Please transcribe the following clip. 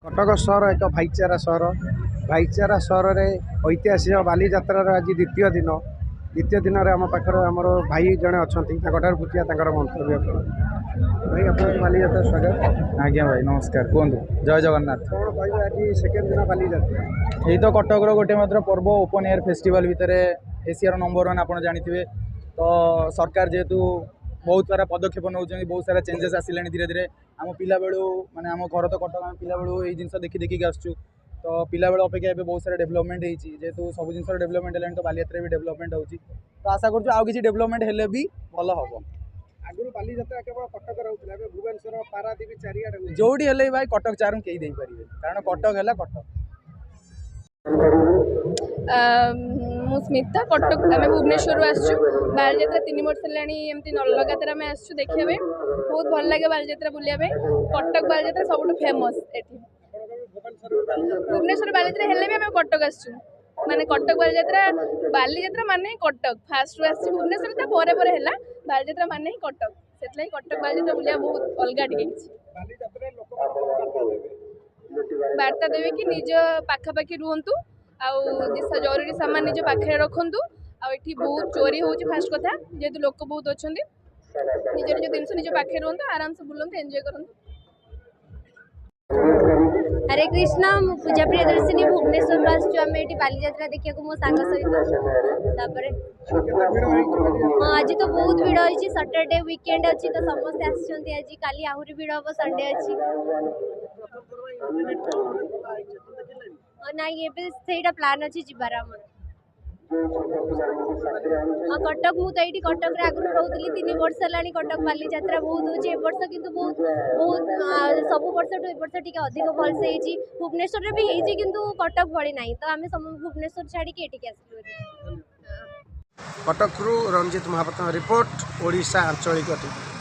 कटक सहर एक भाईचारा सहर में ऐतिहासिक बाली यात्रार आज द्वितीय दिन आम पाखे आमर भाई जड़े अच्छा बुझिया मंतव्य भाई आप बाली यात्रा स्वागत। आज्ञा भाई नमस्कार कहतु जय जगन्नाथ। कौन कह आज सेकेंड दिन बाली यात्रा यही तो कटक गोटे मात्र पर्व ओपन एयर फेस्टिवल भितर एशियार नंबर 1 आप जानते तो सरकार जेहेतु बहुत सारा पदक्षेप नौ बहुत सारा चेंजेस आसिले धीरे धीरे आम पिला बेलू माने आम घर तो कटक आम पिला बेलू यही जिन देखी आसचु तो पिला बेल अपेक्षा एवं बहुत सारा डेभलपमेंट होती जेहेतु सब जिन डेभलपमेंट है तो बालीयात्रा भी डेभलपमेंट होती तो आशा करूँ आउ किसी डेभलपमेंट हेले भी भल हम। आगुरी बाली यात्रा केवल कटक रोला भुवनेश्वर पारादीप चारिआडे जोड़ी हेले भाई कटक चारू कई दे पारे कारण कटक है कटक। स्मिता कटक आम भुवनेश्वर आसचु बालीयात्रा 3 वर्ष है लगातार आम आसचु देखा बहुत भल लगे बालीयात्रा बुलाया कटक बालीयात्रा सब फेमस एटी भुवनेश्वर बालीयात्रा हेले भी आम कटक आसचु माने कटक बालीयात्रा माने कटक फास्ट रू आसचु भुवनेश्वर पर है बालीयात्रा माने ही कटक से कटक बालीयात्रा बुलाया बहुत अलग बार्ता देवे कि निज पाखापाखि रुहतु आसा जरूरी सामान निज पाखे रखु आठी बहुत चोरी हो फास्ट कथा जेहेतु लोक बहुत अच्छा निज निज जिन निज पाखे रुहतु आराम से बुलते एंजॉय करूँ। हरे कृष्णा पूजा प्रियदर्शिनी भुवनेश्वर आसचु बालीयात्रा देखा मो सांग सहित हाँ आज तो बहुत भिड़ होती सैटरडे वीकेंड अच्छी तो समस्ते आसछन्ति आज काली आहुरी भिड़ हम संडे अच्छी ना ये प्लान अच्छी जीवार हाँ कटक मुझे ये कटक आगुरी रोली 3 वर्ष है कटक बाली यात्रा बहुत हो वर्ष कि बहुत बहुत सब वर्ष वर्ष टी अधिक भलसे भुवनेश्वर भी होती किंतु कटक भली ना तो आम भुवनेश्वर छाड़ी कटक रंजित महापात्र रिपोर्ट ओडिशा आंचलिक टीवी।